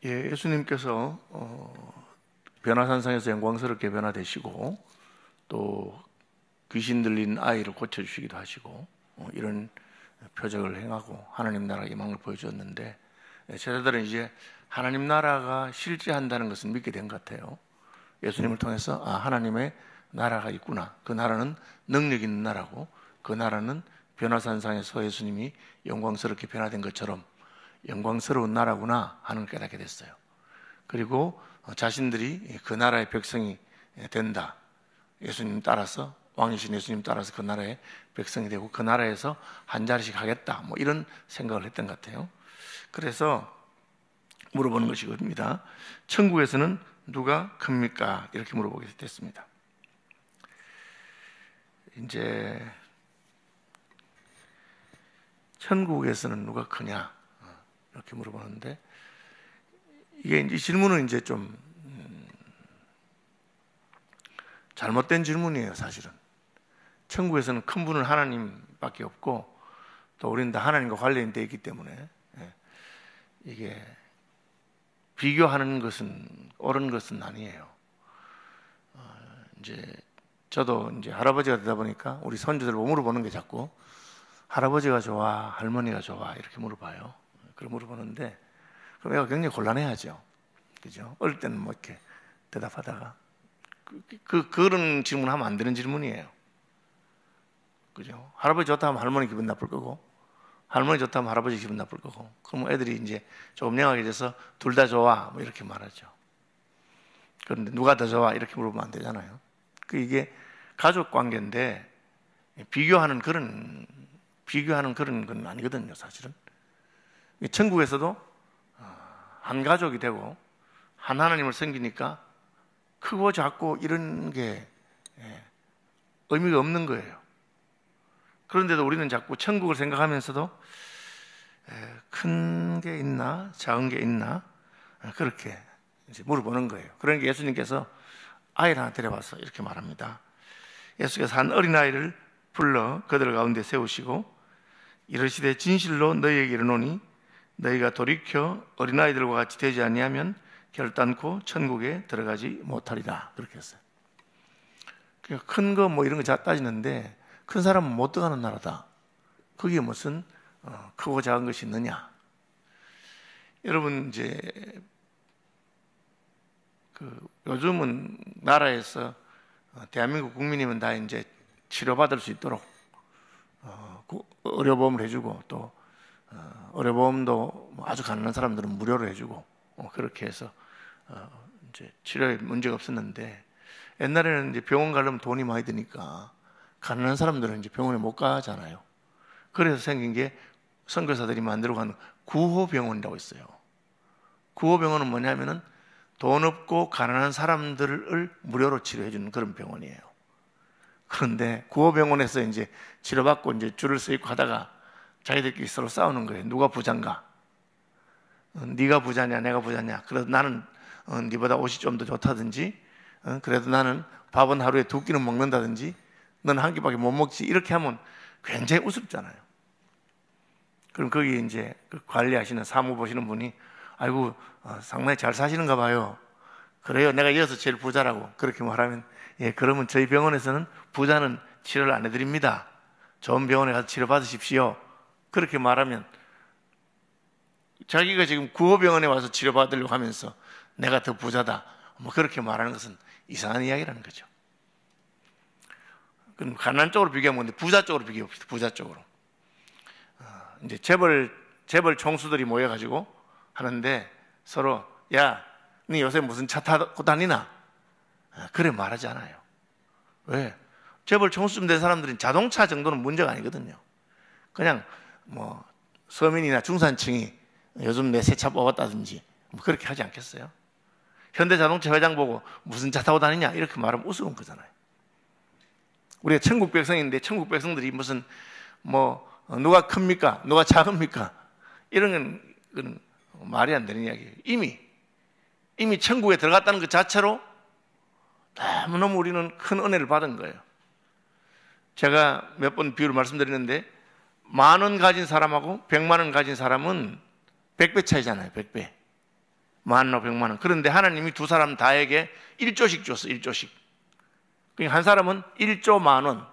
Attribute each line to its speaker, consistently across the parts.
Speaker 1: 예, 예수님께서 변화산상에서 영광스럽게 변화되시고 또 귀신 들린 아이를 고쳐주시기도 하시고 이런 표적을 행하고 하나님 나라의 희망을 보여주었는데, 제자들은 이제 하나님 나라가 실제한다는 것을 믿게 된 것 같아요. 예수님을 통해서 하나님의 나라가 있구나, 그 나라는 능력 있는 나라고, 그 나라는 변화산상에서 예수님이 영광스럽게 변화된 것처럼 영광스러운 나라구나 하는 걸 깨닫게 됐어요. 그리고 자신들이 그 나라의 백성이 된다, 예수님 따라서, 왕이신 예수님 따라서 그 나라의 백성이 되고 그 나라에서 한 자리씩 하겠다, 이런 생각을 했던 것 같아요. 그래서 물어보는 것이 겁니다. 천국에서는 누가 큽니까? 이렇게 물어보게 됐습니다. 이제 천국에서는 누가 크냐 이렇게 물어보는데, 이게 이 질문은 이제 좀 잘못된 질문이에요. 사실은 천국에서는 큰 분은 하나님밖에 없고, 또 우리는 다 하나님과 관련이 되어 있기 때문에 이게 비교하는 것은 옳은 것은 아니에요. 이제 저도 이제 할아버지가 되다 보니까 우리 손주들 물어보는 게 자꾸 할아버지가 좋아, 할머니가 좋아 이렇게 물어봐요. 그렇게 물어보는데 그럼 애가 굉장히 곤란해하죠. 그죠? 어릴 때는 이렇게 대답하다가 그런 질문하면 안 되는 질문이에요. 그죠? 할아버지 좋다 하면 할머니 기분 나쁠 거고, 할머니 좋다 하면 할아버지 기분 나쁠 거고, 그럼 애들이 이제 조금 영하게 돼서 둘 다 좋아 이렇게 말하죠. 그런데 누가 더 좋아 이렇게 물어보면 안 되잖아요. 이게 가족 관계인데 비교하는 그런 건 아니거든요. 사실은 천국에서도 한 가족이 되고 한 하나님을 섬기니까 크고 작고 이런 게 의미가 없는 거예요. 그런데도 우리는 자꾸 천국을 생각하면서도 큰 게 있나 작은 게 있나 그렇게 이제 물어보는 거예요. 그러니까 예수님께서 아이를 하나 데려와서 이렇게 말합니다. 예수께서 한 어린아이를 불러 그들 가운데 세우시고 이르시되 진실로 너희에게 이르노니 너희가 돌이켜 어린아이들과 같이 되지 아니하면 결단코 천국에 들어가지 못하리라. 그렇게 했어요. 그러니까 큰 거 이런 거 따지는데 큰 사람은 못 들어가는 나라다. 거기에 무슨 크고 작은 것이 있느냐. 여러분 이제 요즘은 나라에서 대한민국 국민이면 다 이제 치료받을 수 있도록 의료보험을 해주고, 또 의료보험도 아주 가난한 사람들은 무료로 해주고 그렇게 해서 이제 치료에 문제가 없었는데, 옛날에는 이제 병원 가려면 돈이 많이 드니까 가난한 사람들은 이제 병원에 못 가잖아요. 그래서 생긴 게 선교사들이 만들어가는 구호병원이라고 있어요. 구호병원은 뭐냐면은 돈 없고 가난한 사람들을 무료로 치료해주는 그런 병원이에요. 그런데 구호병원에서 이제 치료받고 이제 줄을 서 있고 하다가 자기들끼리 서로 싸우는 거예요. 누가 부자인가? 네가 부자냐, 내가 부자냐? 그래도 나는 네보다 옷이 좀 더 좋다든지, 그래도 나는 밥은 하루에 2끼는 먹는다든지, 넌 한 끼밖에 못 먹지. 이렇게 하면 굉장히 우습잖아요. 그럼 거기 이제 관리하시는 사무 보시는 분이 아이고 상당히 잘 사시는가 봐요. 그래요, 내가 이어서 제일 부자라고 그렇게 말하면, 예, 그러면 저희 병원에서는 부자는 치료를 안 해드립니다. 좋은 병원에 가서 치료 받으십시오. 그렇게 말하면 자기가 지금 구호병원에 와서 치료받으려고 하면서 내가 더 부자다 그렇게 말하는 것은 이상한 이야기라는 거죠. 그럼 가난 쪽으로 비교하면 근데 부자 쪽으로 비교해봅시다. 부자 쪽으로 이제 재벌 총수들이 모여가지고 하는데 서로 야, 네 요새 무슨 차 타고 다니나? 그래 말하지 않아요. 왜? 재벌 총수쯤 된 사람들은 자동차 정도는 문제가 아니거든요. 그냥 서민이나 중산층이 요즘 내 새 차 뽑았다든지 그렇게 하지 않겠어요? 현대자동차 회장 보고 무슨 차 타고 다니냐 이렇게 말하면 우스운 거잖아요. 우리가 천국 백성인데 천국 백성들이 무슨 누가 큽니까? 누가 작습니까? 이런 건 말이 안 되는 이야기예요. 이미 천국에 들어갔다는 것 자체로 너무너무 우리는 큰 은혜를 받은 거예요. 제가 몇 번 비유를 말씀드리는데 10,000원 가진 사람하고 100만 원 가진 사람은 100배 차이잖아요. 100배. 10,000원, 100만 원. 그런데 하나님이 두 사람 다에게 1조씩 줬어. 1조씩. 그러니까 한 사람은 1조 10,000원,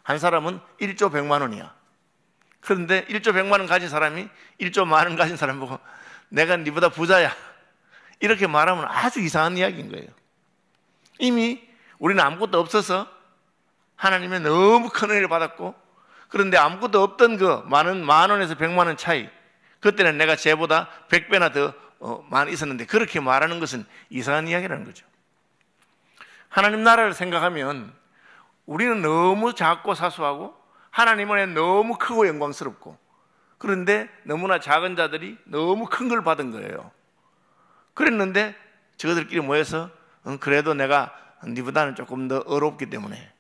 Speaker 1: 한 사람은 1조 100만 원이야. 그런데 1조 100만 원 가진 사람이 1조 10,000원 가진 사람 보고 내가 네보다 부자야, 이렇게 말하면 아주 이상한 이야기인 거예요. 이미 우리는 아무것도 없어서 하나님의 너무 큰 은혜를 받았고, 그런데 아무것도 없던 그 10,000원에서 100만 원 차이, 그때는 내가 쟤보다 100배나 더 많이 있었는데, 그렇게 말하는 것은 이상한 이야기라는 거죠. 하나님 나라를 생각하면 우리는 너무 작고 사소하고 하나님은 너무 크고 영광스럽고, 그런데 너무나 작은 자들이 너무 큰 걸 받은 거예요. 그랬는데 저들끼리 모여서 그래도 내가 네보다는 조금 더 어렵기 때문에,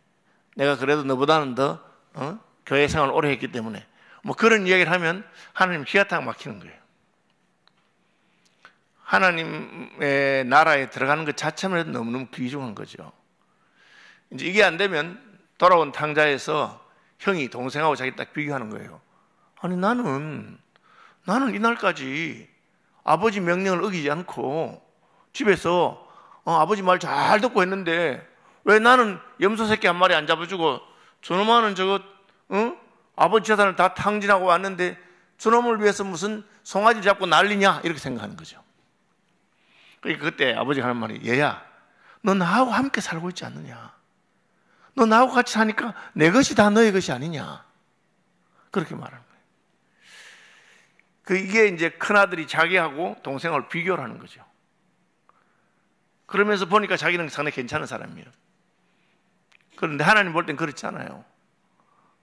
Speaker 1: 내가 그래도 너보다는 더 교회 생활을 오래 했기 때문에 뭐 그런 이야기를 하면 하나님 기가 탁 막히는 거예요. 하나님의 나라에 들어가는 것 자체만 해도 너무너무 귀중한 거죠. 이제 이게 안 되면 돌아온 탕자에서 형이 동생하고 자기 딱 비교하는 거예요. 아니 나는 이날까지 아버지 명령을 어기지 않고 집에서 아버지 말 잘 듣고 했는데 왜 나는 염소 새끼 한 마리 안 잡아주고 저놈아는 아버지 재산을 다 탕진하고 왔는데 저놈을 위해서 무슨 송아지 잡고 난리냐, 이렇게 생각하는 거죠. 그러니까 그때 아버지가 하는 말이, 얘야 너 나하고 함께 살고 있지 않느냐, 너 나하고 같이 사니까 내 것이 다 너의 것이 아니냐, 그렇게 말하는 거예요. 이게 이제 큰아들이 자기하고 동생을 비교를 하는 거죠. 그러면서 보니까 자기는 상당히 괜찮은 사람이에요. 그런데 하나님 볼 땐 그렇지 않아요.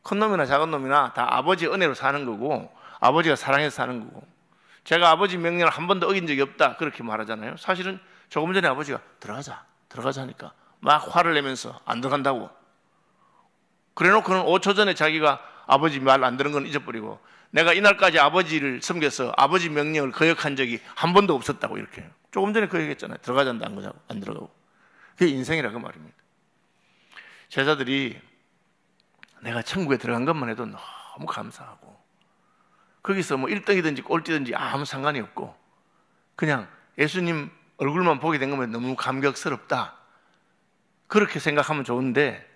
Speaker 1: 큰 놈이나 작은 놈이나 다 아버지 은혜로 사는 거고, 아버지가 사랑해서 사는 거고, 제가 아버지 명령을 한 번도 어긴 적이 없다, 그렇게 말하잖아요. 사실은 조금 전에 아버지가 들어가자 하니까 막 화를 내면서 안 들어간다고, 그래놓고는 5초 전에 자기가 아버지 말 안 들은 건 잊어버리고, 내가 이날까지 아버지를 섬겨서 아버지 명령을 거역한 적이 한 번도 없었다고, 이렇게 조금 전에 그 얘기했잖아요. 들어가자는데 안 들어가고. 그게 인생이라 그 말입니다. 제자들이 내가 천국에 들어간 것만 해도 너무 감사하고, 거기서 뭐 1등이든지 꼴찌든지 아무 상관이 없고, 그냥 예수님 얼굴만 보게 된 거면 너무 감격스럽다, 그렇게 생각하면 좋은데,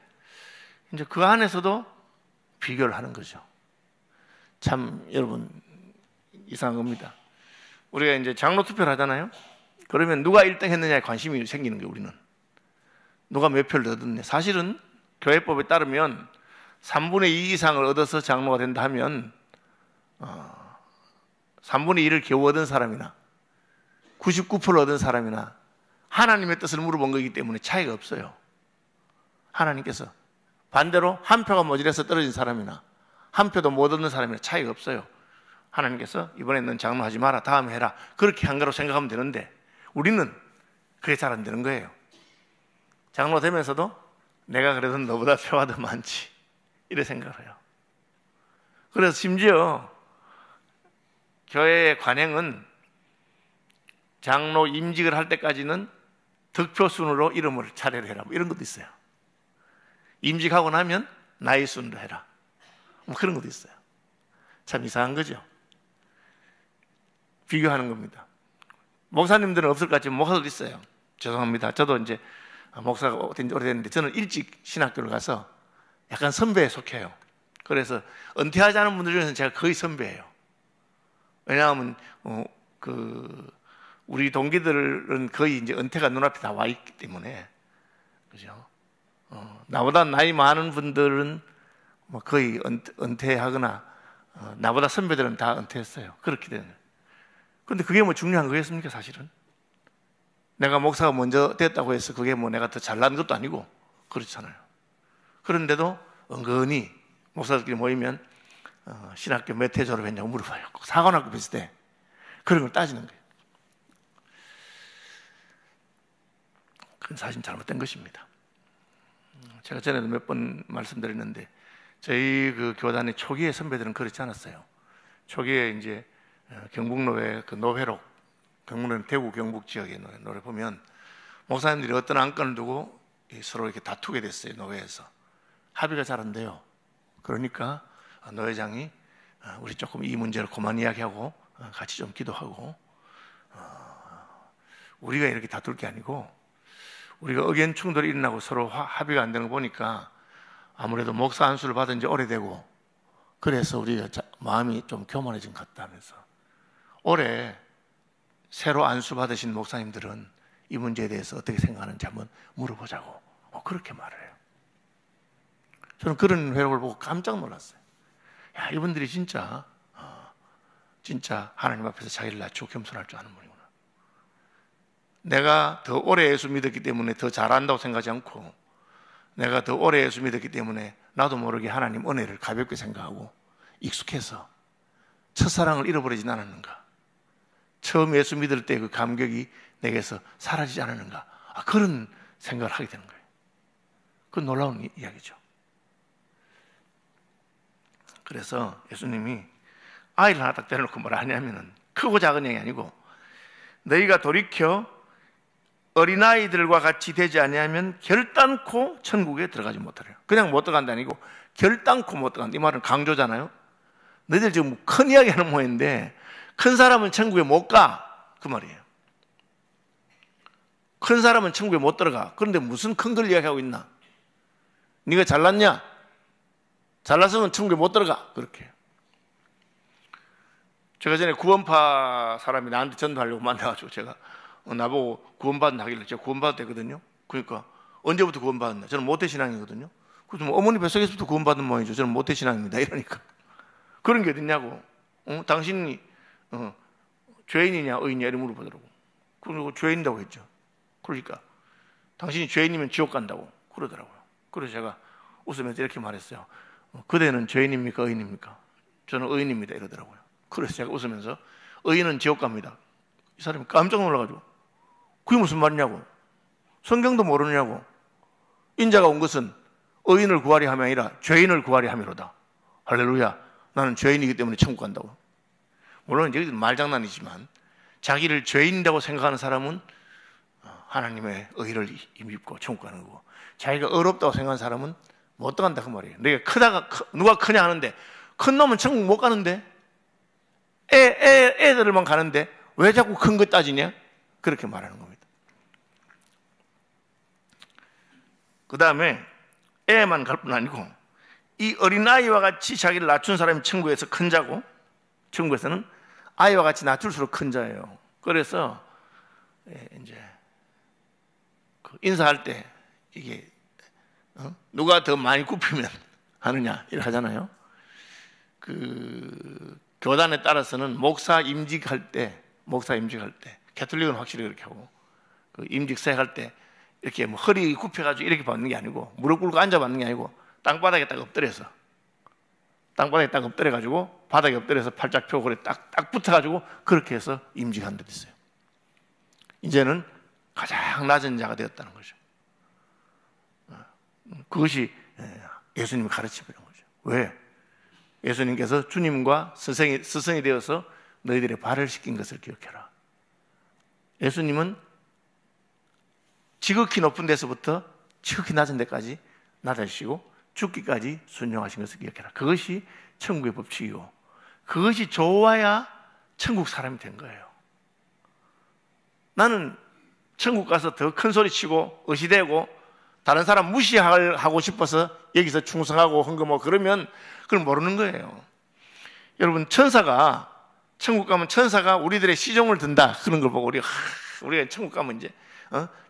Speaker 1: 이제 그 안에서도 비교를 하는 거죠. 참 여러분 이상한 겁니다. 우리가 이제 장로 투표를 하잖아요. 그러면 누가 1등 했느냐에 관심이 생기는 거예요. 우리는 누가 몇 표를 얻었냐. 사실은 교회법에 따르면 3분의 2 이상을 얻어서 장로가 된다 하면 3분의 1을 겨우 얻은 사람이나 99% 얻은 사람이나 하나님의 뜻을 물어본 거기 때문에 차이가 없어요. 하나님께서 반대로 한 표가 모자라서 떨어진 사람이나 한 표도 못 얻는 사람이나 차이가 없어요. 하나님께서 이번에 넌 장로하지 마라, 다음에 해라, 그렇게 한 거로 생각하면 되는데, 우리는 그게 잘 안 되는 거예요. 장로 되면서도 내가 그래도 너보다 표가 더 많지, 이래 생각을 해요. 그래서 심지어 교회의 관행은 장로 임직을 할 때까지는 득표 순으로 이름을 차례를 해라, 뭐 이런 것도 있어요. 임직하고 나면 나이 순으로 해라, 뭐 그런 것도 있어요. 참 이상한 거죠. 비교하는 겁니다. 목사님들은 없을 것 같지만 목사도 있어요. 죄송합니다. 저도 이제 목사가 된 지 오래됐는데, 저는 일찍 신학교를 가서 약간 선배에 속해요. 그래서 은퇴하지 않은 분들 중에서는 제가 거의 선배예요. 왜냐하면 우리 동기들은 거의 이제 은퇴가 눈앞에 다 와 있기 때문에, 그죠? 나보다 나이 많은 분들은 뭐 거의 은퇴하거나 나보다 선배들은 다 은퇴했어요. 그렇게 되는. 그런데 그게 뭐 중요한 거겠습니까? 사실은 내가 목사가 먼저 됐다고 해서 그게 뭐 내가 더 잘난 것도 아니고 그렇잖아요. 그런데도 은근히 목사들끼리 모이면 신학교 몇 회 졸업했냐고 물어봐요. 사관학교 비슷해. 그런 걸 따지는 거예요. 그건 사실 잘못된 것입니다. 제가 전에도 몇 번 말씀드렸는데, 저희 그 교단의 초기의 선배들은 그렇지 않았어요. 초기에 이제 경북노회 그 노회록, 경북노회 대구 경북 지역의 노래 보면 목사님들이 어떤 안건을 두고 서로 이렇게 다투게 됐어요. 노회에서 합의가 잘 안 돼요. 그러니까 노회장이 우리 조금 이 문제를 그만 이야기하고 같이 좀 기도하고 우리가 이렇게 다툴 게 아니고 우리가 의견 충돌이 일어나고 서로 합의가 안 되는 거 보니까 아무래도 목사 안수를 받은 지 오래되고 그래서 우리가 마음이 좀 교만해진 것 같다면서 올해 새로 안수 받으신 목사님들은 이 문제에 대해서 어떻게 생각하는지 한번 물어보자고 그렇게 말을 해요. 저는 그런 회록을 보고 깜짝 놀랐어요. 야, 이분들이 진짜 하나님 앞에서 자기를 낮추고 겸손할 줄 아는 분이구나. 내가 더 오래 예수 믿었기 때문에 더 잘한다고 생각하지 않고 내가 더 오래 예수 믿었기 때문에 나도 모르게 하나님 은혜를 가볍게 생각하고 익숙해서 첫사랑을 잃어버리진 않았는가, 처음 예수 믿을 때 그 감격이 내게서 사라지지 않았는가, 그런 생각을 하게 되는 거예요. 그건 놀라운 이야기죠. 그래서 예수님이 아이를 하나 딱 데려놓고 뭐라 하냐면은 크고 작은 얘기 아니고 너희가 돌이켜 어린아이들과 같이 되지 아니하면 결단코 천국에 들어가지 못하래요. 그냥 못 들어간다 아니고 결단코 못 들어간다. 이 말은 강조잖아요. 너희들 지금 큰 이야기 하는 모양인데 큰 사람은 천국에 못 가, 그 말이에요. 큰 사람은 천국에 못 들어가. 그런데 무슨 큰 걸 이야기하고 있나? 네가 잘났냐? 잘났으면 천국에 못 들어가. 그렇게. 제가 전에 구원파 사람이 나한테 전도하려고 만나가지고 제가 나보고 구원받은 하길래 제가 구원받아도 되거든요. 그러니까 언제부터 구원받았나? 저는 모태신앙이거든요. 그래서 뭐 어머니 뱃속에서부터 구원받은 모양이죠. 저는 모태신앙입니다. 이러니까 그런 게 어딨냐고. 당신이 죄인이냐 의인이냐 이렇게 물어보더라고. 그리고 죄인이라고 했죠. 그러니까 당신이 죄인이면 지옥 간다고 그러더라고요. 그래서 제가 웃으면서 이렇게 말했어요. 그대는 죄인입니까 의인입니까? 저는 의인입니다 이러더라고요. 그래서 제가 웃으면서 의인은 지옥 갑니다. 이 사람이 깜짝 놀라가지고 그게 무슨 말이냐고, 성경도 모르느냐고, 인자가 온 것은 의인을 구하리 함이 아니라 죄인을 구하리 함이로다. 할렐루야. 나는 죄인이기 때문에 천국 간다고. 물론 이제 말장난이지만 자기를 죄인이라고 생각하는 사람은 하나님의 의를 입고 천국 가는 거고, 자기가 어렵다고 생각하는 사람은 못 들어간다 그 말이에요. 내가 크다가 누가 크냐 하는데 큰 놈은 천국 못 가는데 애들만 가는데 왜 자꾸 큰 거 따지냐? 그렇게 말하는 겁니다. 그 다음에 애만 갈 뿐 아니고 이 어린아이와 같이 자기를 낮춘 사람이 천국에서 큰 자고, 천국에서는 아이와 같이 낮출수록 큰 자예요. 그래서 이제 인사할 때 이게 누가 더 많이 굽히면 하느냐 이렇게 하잖아요. 그 교단에 따라서는 목사 임직할 때 가톨릭은 확실히 그렇게 하고, 그 임직 사역할 때 이렇게 뭐 허리 굽혀가지고 이렇게 받는 게 아니고, 무릎 꿇고 앉아 받는 게 아니고 땅바닥에 딱 엎드려가지고 바닥에 엎드려서 팔짝 펴고 그래 딱 붙어가지고 그렇게 해서 임직한 데도 있어요. 이제는 가장 낮은 자가 되었다는 거죠. 그것이 예수님의 가르침이라는 거죠. 왜? 예수님께서 주님과 스승이 되어서 너희들의 발을 씻긴 것을 기억해라. 예수님은 지극히 높은 데서부터 지극히 낮은 데까지 낮아지시고 죽기까지 순종하신 것을 기억해라. 그것이 천국의 법칙이고 그것이 좋아야 천국 사람이 된 거예요. 나는 천국 가서 더 큰 소리 치고 의시되고 다른 사람 무시하고 싶어서 여기서 충성하고 헌금하고 그러면 그걸 모르는 거예요. 여러분, 천국 가면 천사가 우리들의 시종을 든다. 그런 걸 보고 우리가 천국 가면 이제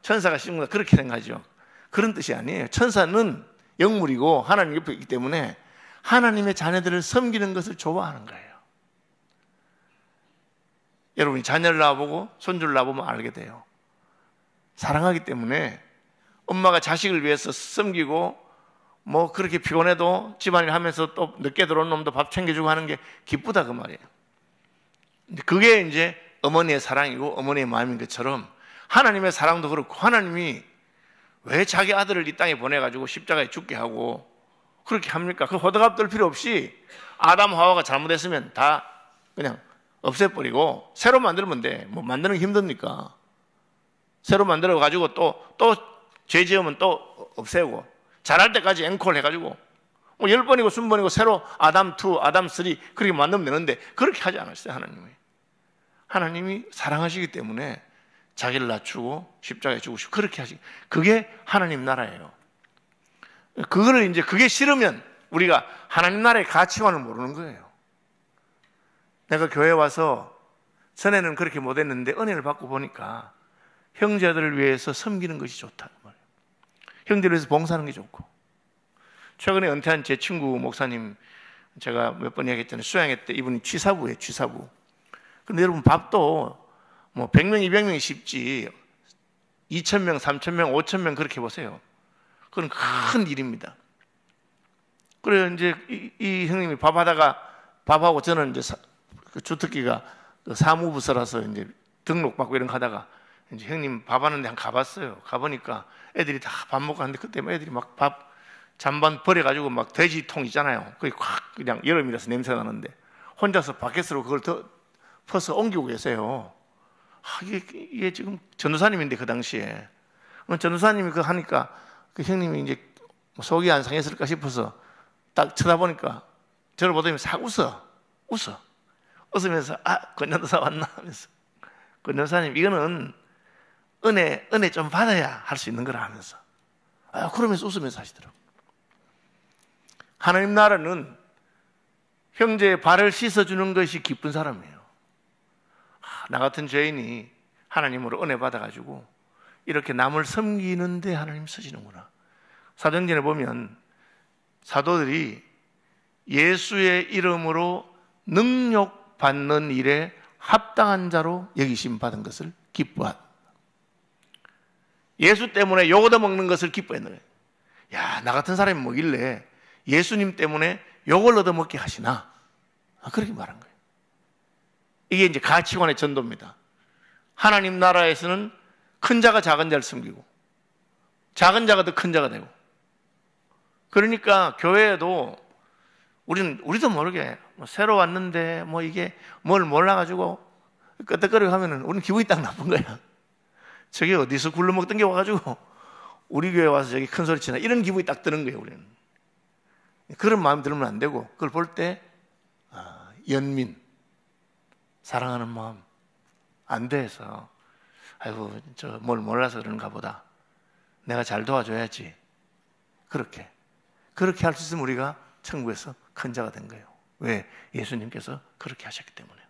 Speaker 1: 천사가 시종을 그렇게 생각하죠. 그런 뜻이 아니에요. 천사는 영물이고 하나님 옆에 있기 때문에 하나님의 자녀들을 섬기는 것을 좋아하는 거예요. 여러분이 자녀를 낳아보고 손주를 낳아보면 알게 돼요. 사랑하기 때문에 엄마가 자식을 위해서 섬기고 뭐 그렇게 피곤해도 집안일 하면서 또 늦게 들어온 놈도 밥 챙겨주고 하는 게 기쁘다 그 말이에요. 그게 이제 어머니의 사랑이고 어머니의 마음인 것처럼 하나님의 사랑도 그렇고, 하나님이 왜 자기 아들을 이 땅에 보내가지고 십자가에 죽게 하고 그렇게 합니까? 그 호들갑 떨 필요 없이 아담 하와가 잘못했으면 다 그냥 없애버리고 새로 만들면 돼. 뭐 만드는 게 힘듭니까? 새로 만들어가지고 또 죄 지으면 또 없애고 잘할 때까지 앵콜 해가지고 뭐 10번이고 20번이고 새로 아담 2, 아담 3 그렇게 만들면 되는데 그렇게 하지 않았어요. 하나님이 사랑하시기 때문에 자기를 낮추고 십자가에 죽으시고 그렇게 하시. 그게 하나님 나라예요. 그거를 이제 그게 싫으면 우리가 하나님 나라의 가치관을 모르는 거예요. 내가 교회 와서 전에는 그렇게 못했는데 은혜를 받고 보니까 형제들을 위해서 섬기는 것이 좋다. 형제를 위해서 봉사하는 게 좋고. 최근에 은퇴한 제 친구 목사님 제가 몇 번 얘기했잖아요. 수양회 때 이분이 취사부예요. 취사부. 근데 여러분 밥도 뭐 100명, 200명이 쉽지 2,000명, 3,000명, 5,000명 그렇게 보세요. 그건 큰 일입니다. 그래서 이제 이 형님이 밥하다가 밥하고 저는 이제 그 주특기가 사무부서라서 이제 등록받고 이런 거 하다가 이제 형님 밥하는데 한 가봤어요. 가보니까 애들이 다 밥 먹고 하는데 그때 애들이 막 밥 잔반 버려가지고 막 돼지통 있잖아요. 그게 확 그냥 여름이라서 냄새가 나는데 혼자서 바켓으로 그걸 더 퍼서 옮기고 계세요. 이게 지금 전도사님인데 그 당시에 전도사님이 그거 하니까 그 형님이 이제 속이 안 상했을까 싶어서 딱 쳐다보니까 저를 보더니 싹 웃으면서 권전도사 왔나 하면서 권전도사님 이거는 은혜 좀 받아야 할 수 있는 거라 하면서 그러면서 웃으면서 하시더라고요. 하나님 나라는 형제의 발을 씻어주는 것이 기쁜 사람이에요. 나 같은 죄인이 하나님으로 은혜 받아가지고 이렇게 남을 섬기는데 하나님 쓰시는구나. 사도행전에 보면 사도들이 예수의 이름으로 능력 받는 일에 합당한 자로 여기심 받은 것을 기뻐한. 예수 때문에 욕 얻어먹는 것을 기뻐했는 거예요. 야, 나 같은 사람이 뭐길래 예수님 때문에 욕을 얻어먹게 하시나? 그렇게 말한 거예요. 이게 이제 가치관의 전도입니다. 하나님 나라에서는 큰 자가 작은 자를 섬기고 작은 자가 더 큰 자가 되고, 그러니까 교회에도 우리도 모르게 새로 왔는데 뭐 이게 뭘 몰라가지고 끄떡거리고 하면은 우리는 기분이 딱 나쁜 거야. 저게 어디서 굴러먹던 게 와가지고 우리 교회 와서 저기 큰 소리 치나, 이런 기분이 딱 드는 거예요. 우리는 그런 마음 들으면 안 되고, 그걸 볼 때 연민, 사랑하는 마음 안 돼서 아이고 저 뭘 몰라서 그런가 보다, 내가 잘 도와줘야지, 그렇게 할 수 있으면 우리가 천국에서 큰 자가 된 거예요. 왜? 예수님께서 그렇게 하셨기 때문에.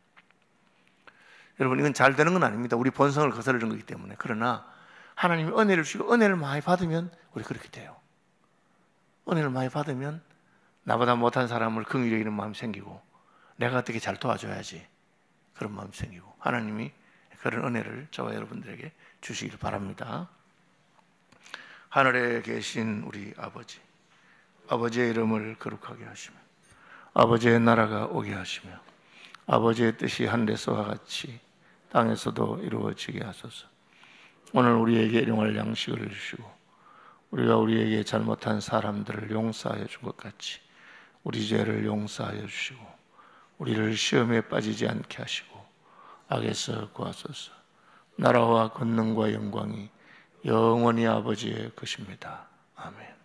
Speaker 1: 여러분, 이건 잘 되는 건 아닙니다. 우리 본성을 거스르는 거기 때문에. 그러나 하나님이 은혜를 주시고 은혜를 많이 받으면 우리 그렇게 돼요. 은혜를 많이 받으면 나보다 못한 사람을 긍휼히 여기는 마음이 생기고, 내가 어떻게 잘 도와줘야지, 그런 마음이 생기고, 하나님이 그런 은혜를 저와 여러분들에게 주시기를 바랍니다. 하늘에 계신 우리 아버지, 아버지의 이름을 거룩하게 하시며 아버지의 나라가 오게 하시며 아버지의 뜻이 하늘에서와 같이 땅에서도 이루어지게 하소서. 오늘 우리에게 일용할 양식을 주시고 우리가 우리에게 잘못한 사람들을 용서하여 준 것 같이 우리 죄를 용서하여 주시고 우리를 시험에 빠지지 않게 하시고 악에서 구하소서. 나라와 권능과 영광이 영원히 아버지의 것입니다. 아멘.